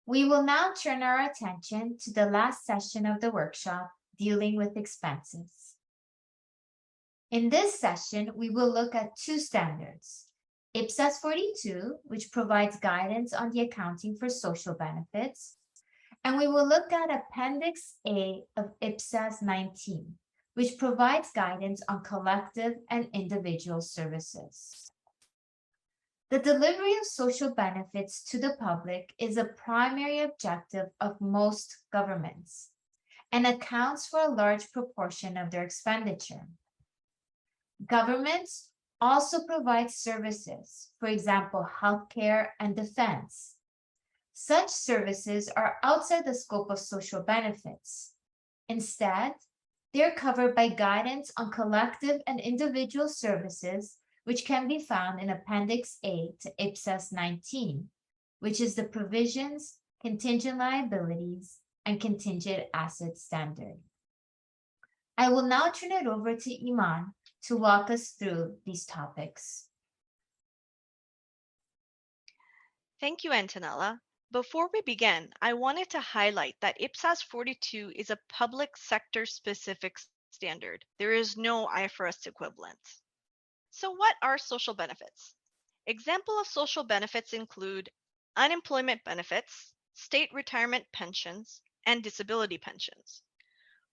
We will now turn our attention to the last session of the workshop, dealing with expenses. In this session, we will look at two standards. IPSAS 42, which provides guidance on the accounting for social benefits, and we will look at Appendix A of IPSAS 19, which provides guidance on collective and individual services. The delivery of social benefits to the public is a primary objective of most governments and accounts for a large proportion of their expenditure. Governments also provide services, for example, healthcare and defense. Such services are outside the scope of social benefits. Instead, they're covered by guidance on collective and individual services, which can be found in Appendix A to IPSAS 19, which is the Provisions, Contingent Liabilities, and Contingent Assets Standard. I will now turn it over to Iman to walk us through these topics. Thank you, Antonella. Before we begin, I wanted to highlight that IPSAS 42 is a public sector specific standard. There is no IFRS equivalent. So what are social benefits? Examples of social benefits include unemployment benefits, state retirement pensions, and disability pensions.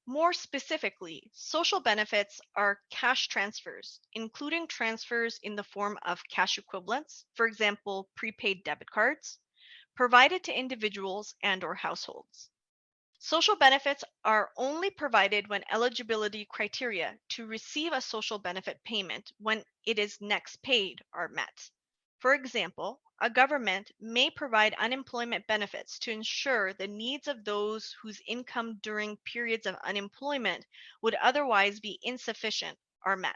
More specifically, social benefits are cash transfers, including transfers in the form of cash equivalents, for example, prepaid debit cards, provided to individuals and/or households. Social benefits are only provided when eligibility criteria to receive a social benefit payment when it is next paid are met. For example, a government may provide unemployment benefits to ensure the needs of those whose income during periods of unemployment would otherwise be insufficient are met.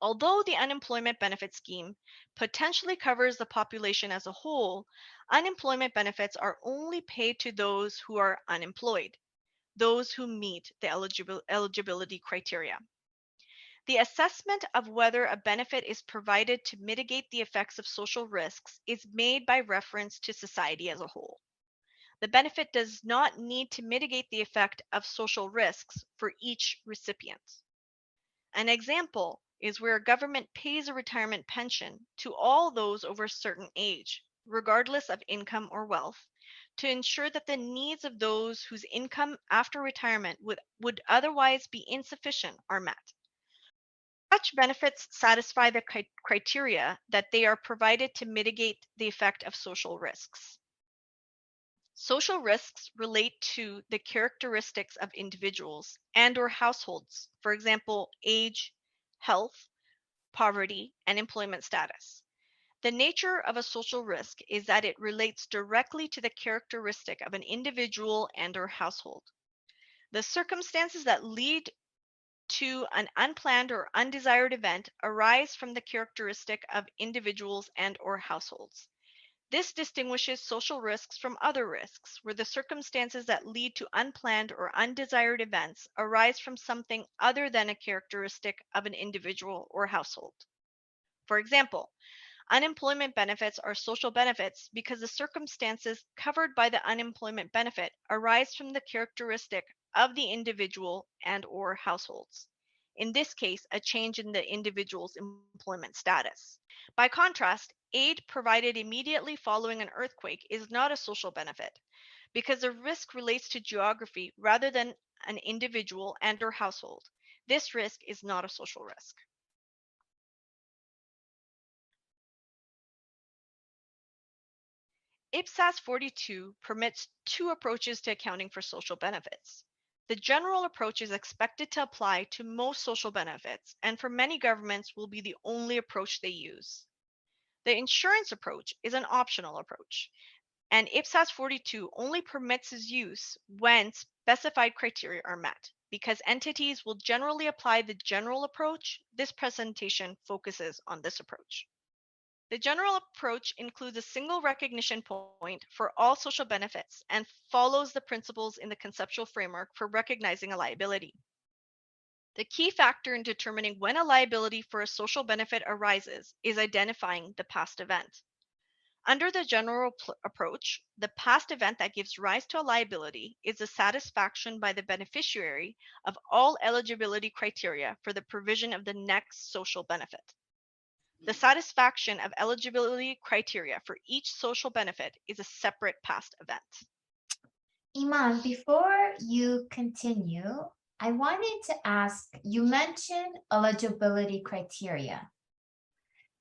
Although the unemployment benefit scheme potentially covers the population as a whole, unemployment benefits are only paid to those who are unemployed, those who meet the eligibility criteria. The assessment of whether a benefit is provided to mitigate the effects of social risks is made by reference to society as a whole. The benefit does not need to mitigate the effect of social risks for each recipient. An example is where a government pays a retirement pension to all those over a certain age, regardless of income or wealth, to ensure that the needs of those whose income after retirement would otherwise be insufficient are met. Such benefits satisfy the criteria that they are provided to mitigate the effect of social risks. Social risks relate to the characteristics of individuals and/or households, for example, age, health, poverty, and employment status. The nature of a social risk is that it relates directly to the characteristic of an individual and/or household. The circumstances that lead to an unplanned or undesired event arise from the characteristic of individuals and/or households. This distinguishes social risks from other risks, where the circumstances that lead to unplanned or undesired events arise from something other than a characteristic of an individual or household. For example, unemployment benefits are social benefits because the circumstances covered by the unemployment benefit arise from the characteristic of the individual and/or households. In this case, a change in the individual's employment status. By contrast, aid provided immediately following an earthquake is not a social benefit because the risk relates to geography rather than an individual and/or household. This risk is not a social risk. IPSAS 42 permits two approaches to accounting for social benefits. The general approach is expected to apply to most social benefits, and for many governments will be the only approach they use. The insurance approach is an optional approach, and IPSAS 42 only permits its use when specified criteria are met. Because entities will generally apply the general approach, this presentation focuses on this approach. The general approach includes a single recognition point for all social benefits and follows the principles in the conceptual framework for recognizing a liability. The key factor in determining when a liability for a social benefit arises is identifying the past event. Under the general approach, the past event that gives rise to a liability is the satisfaction by the beneficiary of all eligibility criteria for the provision of the next social benefit. The satisfaction of eligibility criteria for each social benefit is a separate past event. Iman, before you continue, I wanted to ask, you mentioned eligibility criteria.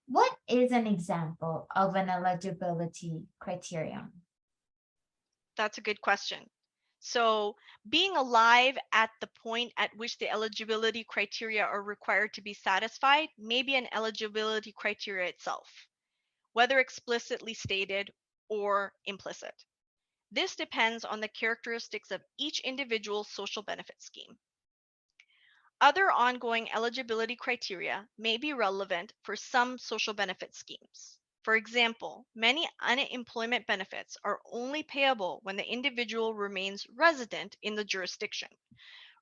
What is an example of an eligibility criterion? That's a good question. So, being alive at the point at which the eligibility criteria are required to be satisfied may be an eligibility criteria itself, whether explicitly stated or implicit. This depends on the characteristics of each individual social benefit scheme. Other ongoing eligibility criteria may be relevant for some social benefit schemes. For example, many unemployment benefits are only payable when the individual remains resident in the jurisdiction.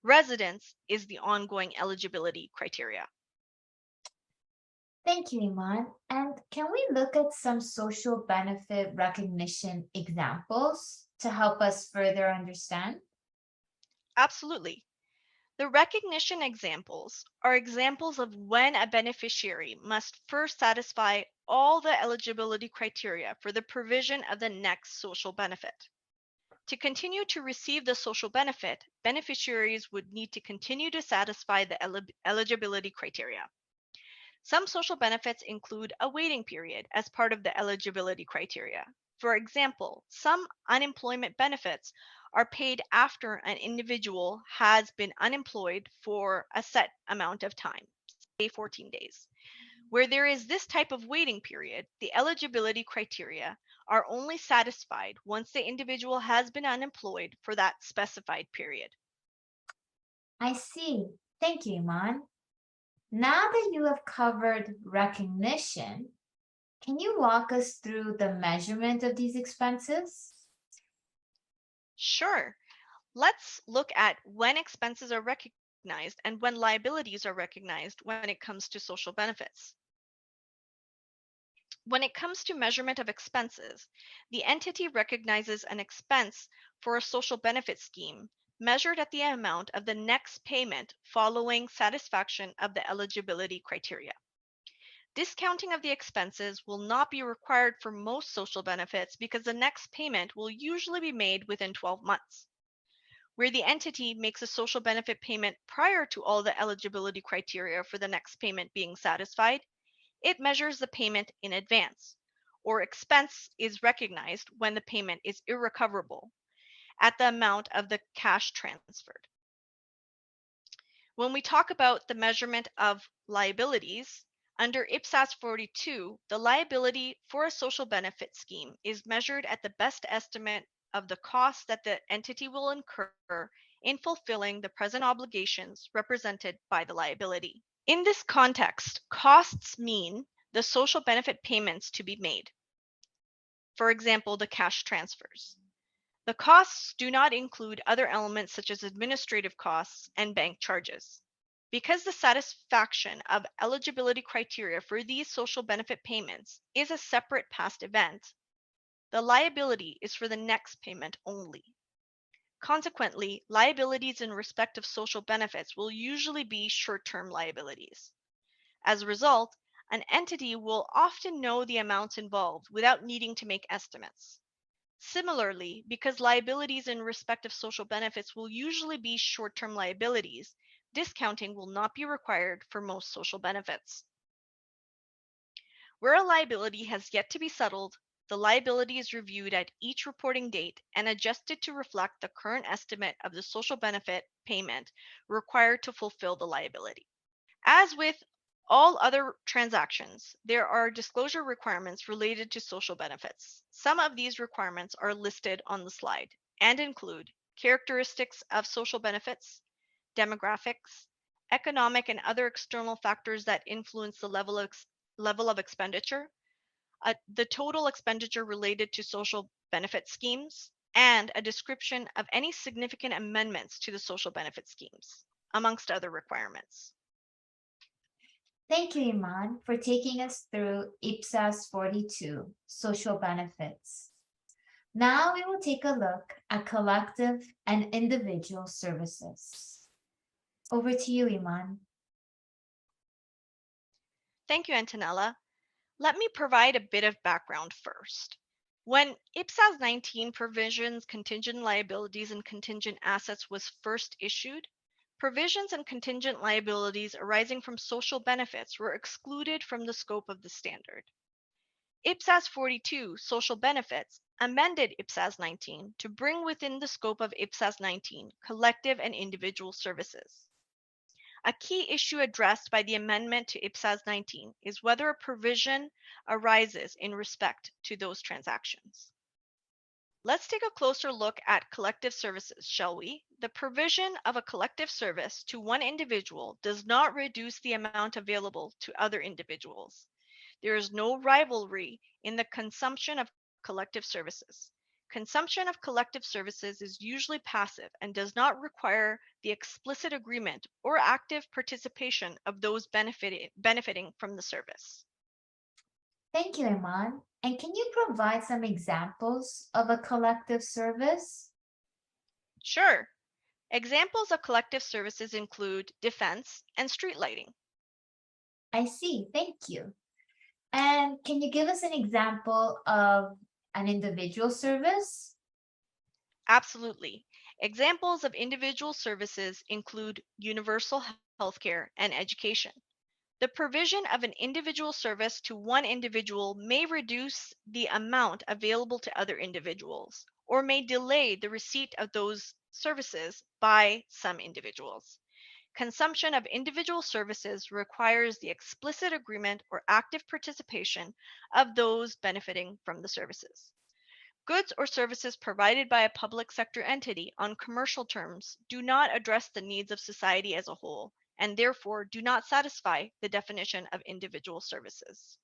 Residence is the ongoing eligibility criteria. Thank you, Iman. And can we look at some social benefit recognition examples to help us further understand? Absolutely. The recognition examples are examples of when a beneficiary must first satisfy all the eligibility criteria for the provision of the next social benefit. To continue to receive the social benefit, beneficiaries would need to continue to satisfy the eligibility criteria. Some social benefits include a waiting period as part of the eligibility criteria. For example, some unemployment benefits are paid after an individual has been unemployed for a set amount of time, say 14 days. Where there is this type of waiting period, the eligibility criteria are only satisfied once the individual has been unemployed for that specified period. I see. Thank you, Iman. Now that you have covered recognition, can you walk us through the measurement of these expenses? Sure, let's look at when expenses are recognized and when liabilities are recognized when it comes to social benefits. When it comes to measurement of expenses, the entity recognizes an expense for a social benefit scheme measured at the amount of the next payment following satisfaction of the eligibility criteria. Discounting of the expenses will not be required for most social benefits because the next payment will usually be made within 12 months. Where the entity makes a social benefit payment prior to all the eligibility criteria for the next payment being satisfied, it measures the payment in advance, or expense is recognized when the payment is irrecoverable at the amount of the cash transferred. When we talk about the measurement of liabilities, under IPSAS 42, the liability for a social benefit scheme is measured at the best estimate of the cost that the entity will incur in fulfilling the present obligations represented by the liability. In this context, costs mean the social benefit payments to be made. For example, the cash transfers. The costs do not include other elements such as administrative costs and bank charges. Because the satisfaction of eligibility criteria for these social benefit payments is a separate past event, the liability is for the next payment only. Consequently, liabilities in respect of social benefits will usually be short-term liabilities. As a result, an entity will often know the amounts involved without needing to make estimates. Similarly, because liabilities in respect of social benefits will usually be short-term liabilities, discounting will not be required for most social benefits. Where a liability has yet to be settled, the liability is reviewed at each reporting date and adjusted to reflect the current estimate of the social benefit payment required to fulfill the liability. As with all other transactions, there are disclosure requirements related to social benefits. Some of these requirements are listed on the slide and include characteristics of social benefits, demographics, economic and other external factors that influence the level of expenditure, the total expenditure related to social benefit schemes, and a description of any significant amendments to the social benefit schemes, amongst other requirements. Thank you, Iman, for taking us through IPSAS 42, Social Benefits. Now we will take a look at collective and individual services. Over to you, Iman. Thank you, Antonella. Let me provide a bit of background first. When IPSAS 19 provisions, contingent liabilities, and contingent assets was first issued, provisions and contingent liabilities arising from social benefits were excluded from the scope of the standard. IPSAS 42, Social Benefits, amended IPSAS 19 to bring within the scope of IPSAS 19 collective and individual services. A key issue addressed by the amendment to IPSAS 19 is whether a provision arises in respect to those transactions. Let's take a closer look at collective services, shall we? The provision of a collective service to one individual does not reduce the amount available to other individuals. There is no rivalry in the consumption of collective services. Consumption of collective services is usually passive and does not require the explicit agreement or active participation of those benefiting from the service. Thank you, Iman. And can you provide some examples of a collective service? Sure, examples of collective services include defense and street lighting. I see. Thank you. And can you give us an example of an individual service? Absolutely. Examples of individual services include universal healthcare and education. The provision of an individual service to one individual may reduce the amount available to other individuals or may delay the receipt of those services by some individuals. Consumption of individual services requires the explicit agreement or active participation of those benefiting from the services. Goods or services provided by a public sector entity on commercial terms do not address the needs of society as a whole and therefore do not satisfy the definition of individual services.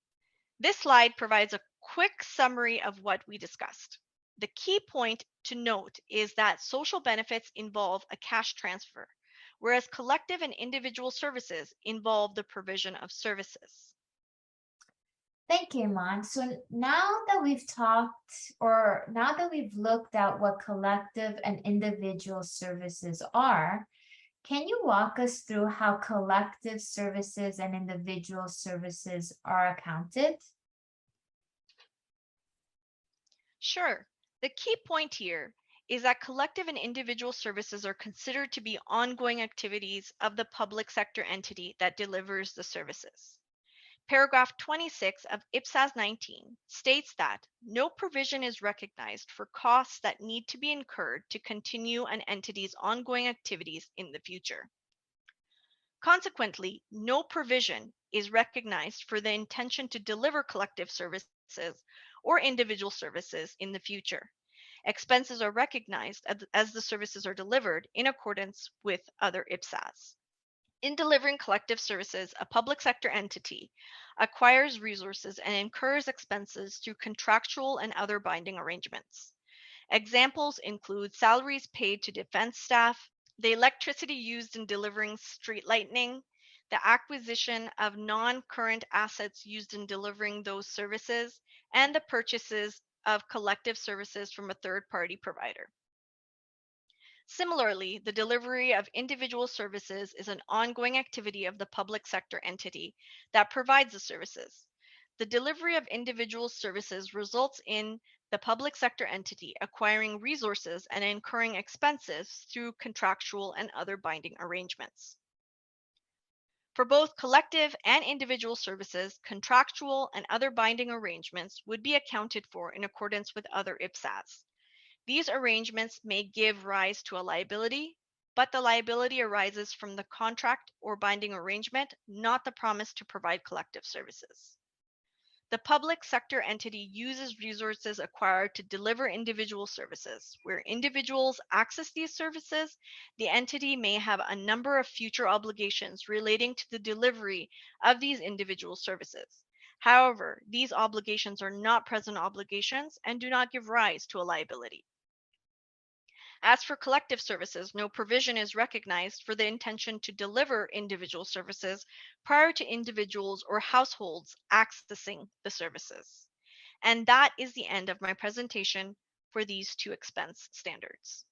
This slide provides a quick summary of what we discussed. The key point to note is that social benefits involve a cash transfer, whereas collective and individual services involve the provision of services. Thank you, Iman. So now that we've talked, or now that we've looked at what collective and individual services are, can you walk us through how collective services and individual services are accounted? Sure. The key point here is that collective and individual services are considered to be ongoing activities of the public sector entity that delivers the services. Paragraph 26 of IPSAS 19 states that no provision is recognized for costs that need to be incurred to continue an entity's ongoing activities in the future. Consequently, no provision is recognized for the intention to deliver collective services or individual services in the future. Expenses are recognized as the services are delivered in accordance with other IPSAS. In delivering collective services, a public sector entity acquires resources and incurs expenses through contractual and other binding arrangements. Examples include salaries paid to defense staff, the electricity used in delivering street lighting, the acquisition of non-current assets used in delivering those services, and the purchases of collective services from a third-party provider. Similarly, the delivery of individual services is an ongoing activity of the public sector entity that provides the services. The delivery of individual services results in the public sector entity acquiring resources and incurring expenses through contractual and other binding arrangements. For both collective and individual services, contractual and other binding arrangements would be accounted for in accordance with other IPSAS. These arrangements may give rise to a liability, but the liability arises from the contract or binding arrangement, not the promise to provide collective services. The public sector entity uses resources acquired to deliver individual services. Where individuals access these services, the entity may have a number of future obligations relating to the delivery of these individual services. However, these obligations are not present obligations and do not give rise to a liability. As for collective services, no provision is recognized for the intention to deliver individual services prior to individuals or households accessing the services. And that is the end of my presentation for these two expense standards.